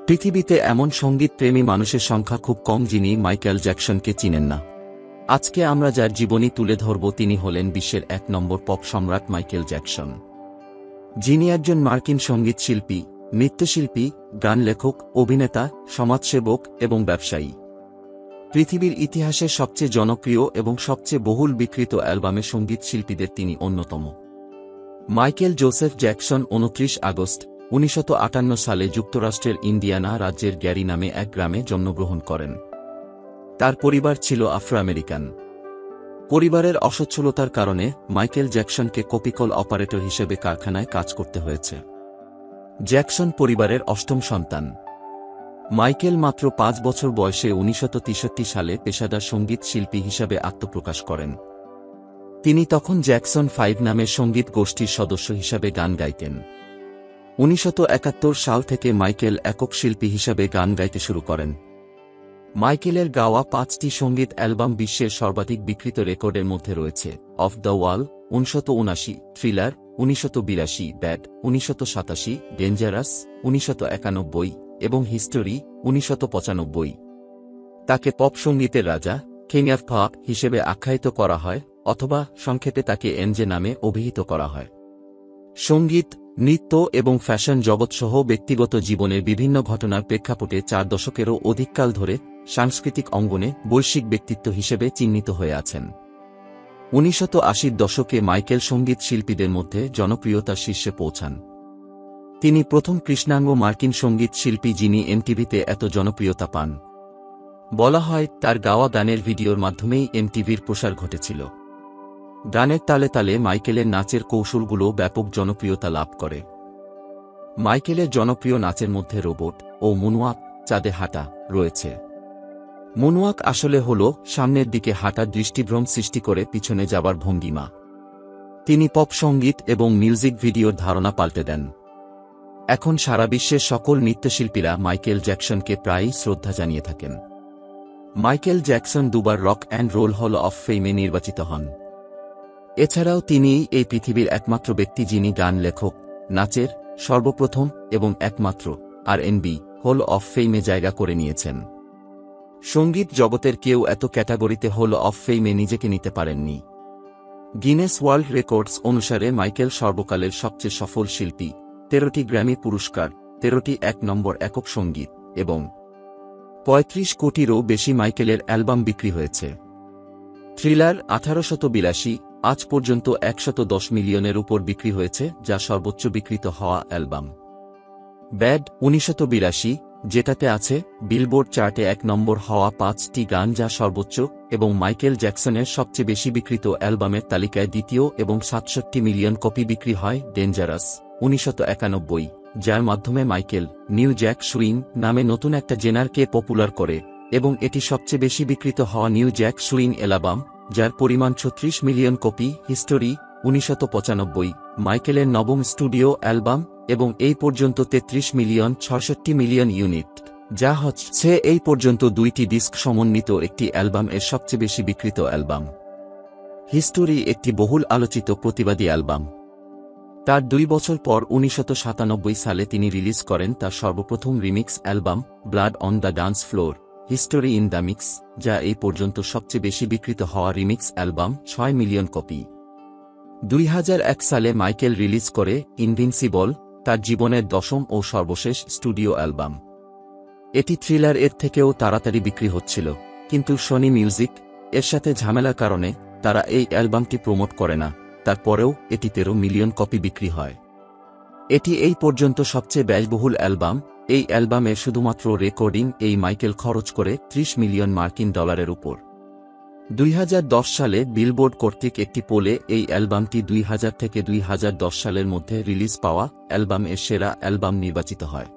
পৃথিবীতে এমন সঙ্গীতপ্রেমী মানুষের সংখ্যা খুব কম যিনি মাইকেল জ্যাকসনকে চিনেন না। আজকে আমরা যার জীবনী তুলে ধরব তিনি হলেন বিশ্বের ১ নম্বর পপ সম্রাট মাইকেল জ্যাকসন, যিনি একজন মার্কিন সঙ্গীতশিল্পী, নৃত্যশিল্পী, গান লেখক, অভিনেতা, সমাজসেবক এবং ব্যবসায়ী। পৃথিবীর ইতিহাসের সবচেয়ে জনপ্রিয় এবং সবচেয়ে বহুল বিক্রিত অ্যালবামে সঙ্গীতশিল্পীদের তিনি অন্যতম। মাইকেল জোসেফ জ্যাকসন ২৯ আগস্ট ১৯৫৮ সালে যুক্তরাষ্ট্রের ইন্ডিয়ানা রাজ্যের গ্যারি নামে এক গ্রামে জন্মগ্রহণ করেন। তার পরিবার ছিল আফ্রো আমেরিকান। পরিবারের অসচ্ছলতার কারণে মাইকেল জ্যাকসনকে কপিকল অপারেটর হিসেবে কারখানায় কাজ করতে হয়েছে। জ্যাকসন পরিবারের অষ্টম সন্তান। মাইকেল মাত্র ৫ বছর বয়সে ১৯৬৩ সালে পেশাদার সঙ্গীত শিল্পী হিসাবে আত্মপ্রকাশ করেন। তিনি তখন জ্যাকসন ৫ নামের সঙ্গীত গোষ্ঠীর সদস্য হিসাবে গান গাইতেন। ১৯৭১ সাল থেকে মাইকেল একক শিল্পী হিসাবে গান গাইতে শুরু করেন। মাইকেলের গাওয়া ৫টি সঙ্গীত অ্যালবাম বিশ্বের সর্বাধিক বিক্রিত রেকর্ডের মধ্যে রয়েছে of the wall ১৯৭৯, thriller ১৯৮২, bad ১৯৮৭, dangerous ১৯৯১ এবং হিস্টোরি ১৯৯৫। তাকে পপ সঙ্গীতের রাজা, কিং অফ পপ হিসেবে আখ্যায়িত করা হয় অথবা সংক্ষেপে তাকে এনজে নামে অভিহিত করা হয়। সঙ্গীত, নৃত্য এবং ফ্যাশন জগৎসহ ব্যক্তিগত জীবনের বিভিন্ন ঘটনার প্রেক্ষাপটে ৪ দশকেরও অধিককাল ধরে সাংস্কৃতিক অঙ্গনে বৈশ্বিক ব্যক্তিত্ব হিসেবে চিহ্নিত হয়ে আছেন। ১৯৮০ দশকে মাইকেল সঙ্গীত শিল্পীদের মধ্যে জনপ্রিয়তার শীর্ষে পৌঁছান। তিনি প্রথম কৃষ্ণাঙ্গ মার্কিন সঙ্গীত শিল্পী যিনি এমটিভিতে এত জনপ্রিয়তা পান। বলা হয় তার গাওয়া গানের ভিডিওর মাধ্যমেই এমটিভির প্রসার ঘটেছিল। গানের তালে তালে মাইকেলের নাচের কৌশলগুলো ব্যাপক জনপ্রিয়তা লাভ করে। মাইকেলের জনপ্রিয় নাচের মধ্যে রোবট ও মুনওয়াক, চাঁদে হাঁটা রয়েছে। মুনওয়াক আসলে হল সামনের দিকে হাঁটার দৃষ্টিভ্রম সৃষ্টি করে পিছনে যাবার ভঙ্গিমা। তিনি পপ সঙ্গীত এবং মিউজিক ভিডিওর ধারণা পাল্টে দেন। এখন সারা বিশ্বের সকল নৃত্যশিল্পীরা মাইকেল জ্যাকসনকে প্রায়ই শ্রদ্ধা জানিয়ে থাকেন। মাইকেল জ্যাকসন দুবার rock and roll hall of ফেমে নির্বাচিত হন। এছাড়াও তিনিই এই পৃথিবীর একমাত্র ব্যক্তি যিনি গান লেখক, নাচের সর্বপ্রথম এবং একমাত্র আর&বি হল অফ ফেমে জায়গা করে নিয়েছেন। সঙ্গীত জগতের কেউ এত ক্যাটাগরিতে হল অফ ফেমে নিজেকে নিতে পারেননি। গিনেস ওয়ার্ল্ড রেকর্ডস অনুসারে মাইকেল সর্বকালের সবচেয়ে সফল শিল্পী, ১৩টি গ্র্যামি পুরস্কার, ১৩টি ১ নম্বর একক সঙ্গীত এবং ৩৫ কোটিরও বেশি মাইকেলের অ্যালবাম বিক্রি হয়েছে। থ্রিলার ১৮৮২ আজ পর্যন্ত ১১০ মিলিয়নের উপর বিক্রি হয়েছে, যা সর্বোচ্চ বিক্রিত হওয়া অ্যালবাম। ব্যাড ১৯৮২, যেটাতে আছে বিলবোর্ড চার্টে ১ নম্বর হওয়া ৫টি গান যা সর্বোচ্চ, এবং মাইকেল জ্যাকসনের সবচেয়ে বেশি বিক্রিত অ্যালবামের তালিকায় দ্বিতীয় এবং ৬৭ মিলিয়ন কপি বিক্রি হয় ডেঞ্জারাস ১৯৯১, যার মাধ্যমে মাইকেল নিউ জ্যাক সুইং নামে নতুন একটা জেনারকে পপুলার করে, এবং এটি সবচেয়ে বেশি বিক্রিত হওয়া নিউ জ্যাক সুইং অ্যালবাম, যার পরিমাণ ৩৬ মিলিয়ন কপি। হিস্টোরি ১৯৯৫, মাইকেলের নবম স্টুডিও অ্যালবাম এবং এই পর্যন্ত ৩৩ মিলিয়ন ৬৬ মিলিয়ন ইউনিট, যা হচ্ছে এই পর্যন্ত ২টি ডিস্ক সমন্বিত একটি অ্যালবাম এর সবচেয়ে বেশি বিক্রিত অ্যালবাম। হিস্টোরি একটি বহুল আলোচিত প্রতিবাদী অ্যালবাম। তার ২ বছর পর ১৯৯৭ সালে তিনি রিলিজ করেন তার সর্বপ্রথম remix album blood on the dance floor, history in the mix, যা এই পর্যন্ত সবচেয়ে বেশি বিক্রিত হওয়া রিমিক্স অ্যালবাম, ৬ মিলিয়ন কপি। ২০০১ সালে মাইকেল রিলিজ করে ইনভিনসিবল, তার জীবনের ১০ম ও সর্বশেষ স্টুডিও অ্যালবাম। এটি থ্রিলার এর থেকেও তাড়াতাড়ি বিক্রি হচ্ছিল, কিন্তু সনি মিউজিক এর সাথে ঝামেলার কারণে তারা এই অ্যালবামটি প্রমোট করে না। তারপরেও এটি ১৩ মিলিয়ন কপি বিক্রি হয়। এটি এই পর্যন্ত সবচেয়ে ব্যয়বহুল অ্যালবাম। এই অ্যালবামে শুধুমাত্র রেকর্ডিং এই মাইকেল খরচ করে ৩০ মিলিয়ন মার্কিন ডলারের উপর। ২০১০ সালে বিলবোর্ড কর্তৃক একটি পোলে এই অ্যালবামটি ২০০০ থেকে ২০১০ সালের মধ্যে রিলিজ পাওয়া অ্যালবাম এর সেরা অ্যালবাম নির্বাচিত হয়।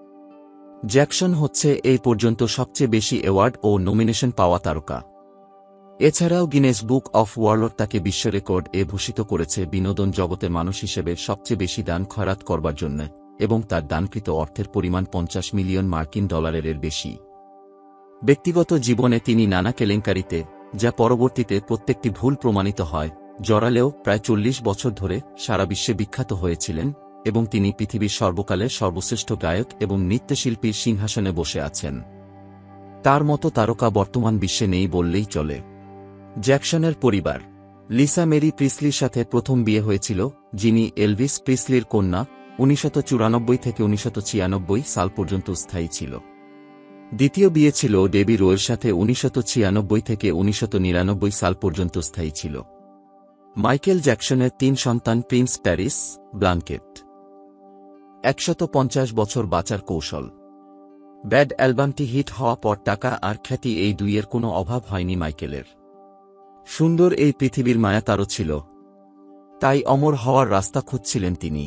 জ্যাকসন হচ্ছে এই পর্যন্ত সবচেয়ে বেশি অ্যাওয়ার্ড ও নমিনেশন পাওয়া তারকা। এছাড়াও গিনেস বুক অফ ওয়ার্ল্ড তাকে বিশ্ব রেকর্ড এ ভূষিত করেছে বিনোদন জগতের মানুষ হিসেবে সবচেয়ে বেশি দান খয়রাত করবার জন্য, এবং তার দানকৃত অর্থের পরিমাণ ৫০ মিলিয়ন মার্কিন ডলারের বেশি। ব্যক্তিগত জীবনে তিনি নানা কেলেঙ্কারিতে, যা পরবর্তীতে প্রত্যেকটি ভুল প্রমাণিত হয়, জড়ালেও প্রায় ৪০ বছর ধরে সারা বিশ্বে বিখ্যাত হয়েছিলেন এবং তিনি পৃথিবীর সর্বকালের সর্বশ্রেষ্ঠ গায়ক এবং নৃত্যশিল্পীর সিংহাসনে বসে আছেন। তার মতো তারকা বর্তমান বিশ্বে নেই বললেই চলে। জ্যাকসনের পরিবার। লিসা মেরি প্রিসলির সাথে প্রথম বিয়ে হয়েছিল, যিনি এলভিস প্রিসলির কন্যা, 1994 থেকে 1996 সাল পর্যন্ত স্থায়ী ছিল। দ্বিতীয় বিয়ে ছিল ডেবি রোয়ের সাথে, 1996 থেকে 1999 সাল পর্যন্ত স্থায়ী ছিল। মাইকেল জ্যাকসনের 3 সন্তান প্রিন্স প্যারিস, ব্লাঙ্কেট। 150 বছর বাঁচার কৌশল। ব্যাড অ্যালবামটি হিট হওয়া পর টাকা আর খ্যাতি এই দুইয়ের কোনো অভাব হয়নি মাইকেলের। সুন্দর এই পৃথিবীর মায়া তারও ছিল, তাই অমর হওয়ার রাস্তা খুঁজছিলেন তিনি।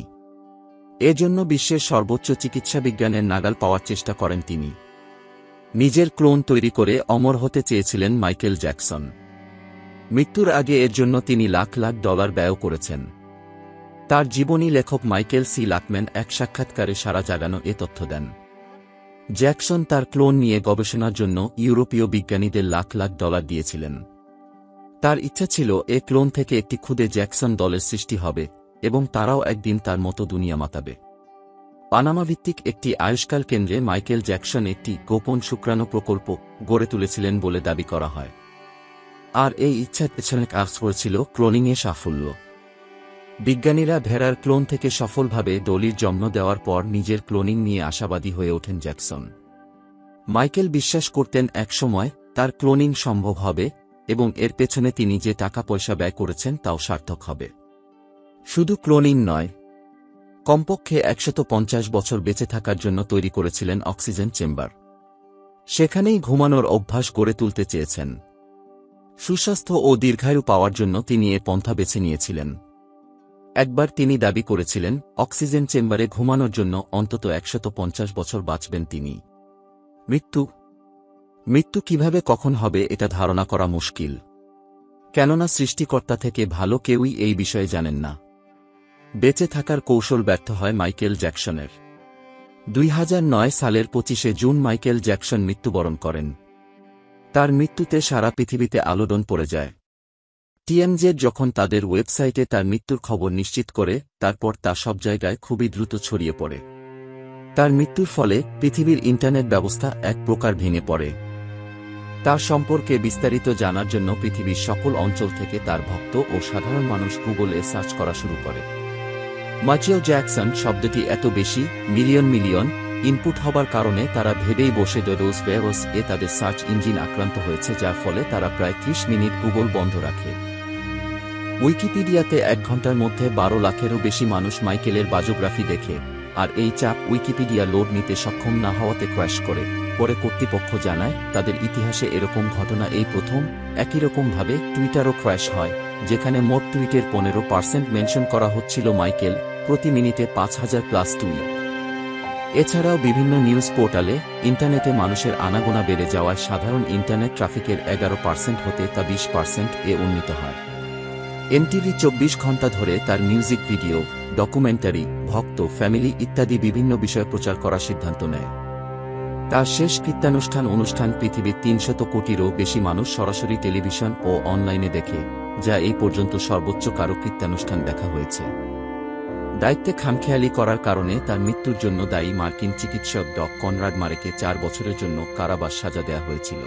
এজন্য বিশ্বের সর্বোচ্চ চিকিৎসাবিজ্ঞানের নাগাল পাওয়ার চেষ্টা করেন তিনি। নিজের ক্লোন তৈরি করে অমর হতে চেয়েছিলেন মাইকেল জ্যাকসন। মৃত্যুর আগে এর জন্য তিনি লাখ লাখ ডলার ব্যয় করেছেন। তার জীবনী লেখক মাইকেল সি লাকম্যান এক সাক্ষাৎকারে সারা জাগানো এ তথ্য দেন। জ্যাকসন তার ক্লোন নিয়ে গবেষণার জন্য ইউরোপীয় বিজ্ঞানীদের লাখ লাখ ডলার দিয়েছিলেন। তার ইচ্ছা ছিল এ ক্লোন থেকে একটি খুদে জ্যাকসন দলের সৃষ্টি হবে এবং তারাও একদিন তার মতো দুনিয়া মাতাবে। পানামা ভিত্তিক একটি আয়ুষ্কাল কেন্দ্রে মাইকেল জ্যাকসন একটি গোপন শুক্রাণু প্রকল্প গড়ে তুলেছিলেন বলে দাবি করা হয়। আর এই ইচ্ছার পেছনে কাজ করেছিল ক্লোনিংয়ে সাফল্য। বিজ্ঞানীরা ভেড়ার ক্লোন থেকে সফলভাবে ডলির জন্ম দেওয়ার পর নিজের ক্লোনিং নিয়ে আশাবাদী হয়ে ওঠেন জ্যাকসন। মাইকেল বিশ্বাস করতেন একসময় তার ক্লোনিং সম্ভব হবে এবং এর পেছনে তিনি যে টাকা পয়সা ব্যয় করেছেন তাও সার্থক হবে। শুধু ক্লোনিং নয়, কমপক্ষে 150 বছর বেঁচে থাকার জন্য তৈরি করেছিলেন অক্সিজেন চেম্বার। সেখানেই ঘুমানোর অভ্যাস গড়ে তুলতে চেয়েছেন। সুস্বাস্থ্য ও দীর্ঘায়ু পাওয়ার জন্য তিনি এ পন্থা বেছে নিয়েছিলেন। একবার তিনি দাবি করেছিলেন অক্সিজেন চেম্বারে ঘুমানোর জন্য অন্তত 150 বছর বাঁচবেন তিনি। মৃত্যু কিভাবে কখন হবে এটা ধারণা করা মুশকিল, কেননা সৃষ্টিকর্তা থেকে ভালো কেউই এই বিষয়ে জানেন না। বেঁচে থাকার কৌশল ব্যর্থ হয় মাইকেল জ্যাকসনের। 2009 সালের 25শে জুন মাইকেল জ্যাকসন মৃত্যুবরণ করেন। তার মৃত্যুতে সারা পৃথিবীতে আলোড়ন পড়ে যায়। টিএমজেড যখন তাদের ওয়েবসাইটে তার মৃত্যুর খবর নিশ্চিত করে, তারপর তা সব জায়গায় খুবই দ্রুত ছড়িয়ে পড়ে। তার মৃত্যুর ফলে পৃথিবীর ইন্টারনেট ব্যবস্থা এক প্রকার ভেঙে পড়ে। তার সম্পর্কে বিস্তারিত জানার জন্য পৃথিবীর সকল অঞ্চল থেকে তার ভক্ত ও সাধারণ মানুষ গুগলে সার্চ করা শুরু করে। মাইকেল জ্যাকসন শব্দটি এত বেশি মিলিয়ন ইনপুট হবার কারণে তারা ভেবেই বসে ডোডোস ভেরোস এ তাদের সার্চ ইঞ্জিন আক্রান্ত হয়েছে, যার ফলে তারা প্রায় 30 মিনিট গুগল বন্ধ রাখে। উইকিপিডিয়াতে 1 ঘন্টার মধ্যে 12 লাখেরও বেশি মানুষ মাইকেলের বায়োগ্রাফি দেখে, আর এই চাপ উইকিপিডিয়া লোড নিতে সক্ষম না হওয়াতে ক্র্যাশ করে। পরে কর্তৃপক্ষ জানায় তাদের ইতিহাসে এরকম ঘটনা এই প্রথম। একই রকমভাবে টুইটারও ক্র্যাশ হয়, যেখানে মোট টুইটের 15% মেনশন করা হচ্ছিল মাইকেল, প্রতি মিনিটে 5000+ টুইট। এছাড়াও বিভিন্ন নিউজ পোর্টালে ইন্টারনেটে মানুষের আনাগোনা বেড়ে যাওয়ায় সাধারণ ইন্টারনেট ট্রাফিকের 11% হতে তা 20% এ উন্নীত হয়। এনটিভি 24 ঘণ্টা ধরে তার মিউজিক ভিডিও, ডকুমেন্টারি, ভক্ত, ফ্যামিলি ইত্যাদি বিভিন্ন বিষয় প্রচার করার সিদ্ধান্ত নেয়। তার শেষ কীর্তানুষ্ঠান পৃথিবীর 300 কোটিরও বেশি মানুষ সরাসরি টেলিভিশন ও অনলাইনে দেখে, যা এই পর্যন্ত সর্বোচ্চ কারো কীর্তানুষ্ঠান দেখা হয়েছে। দায়িত্বে খামখেয়ালি করার কারণে তার মৃত্যুর জন্য দায়ী মার্কিন চিকিৎসক ডক কনরাড মারেকে 4 বছরের জন্য কারাবাস সাজা দেয়া হয়েছিল।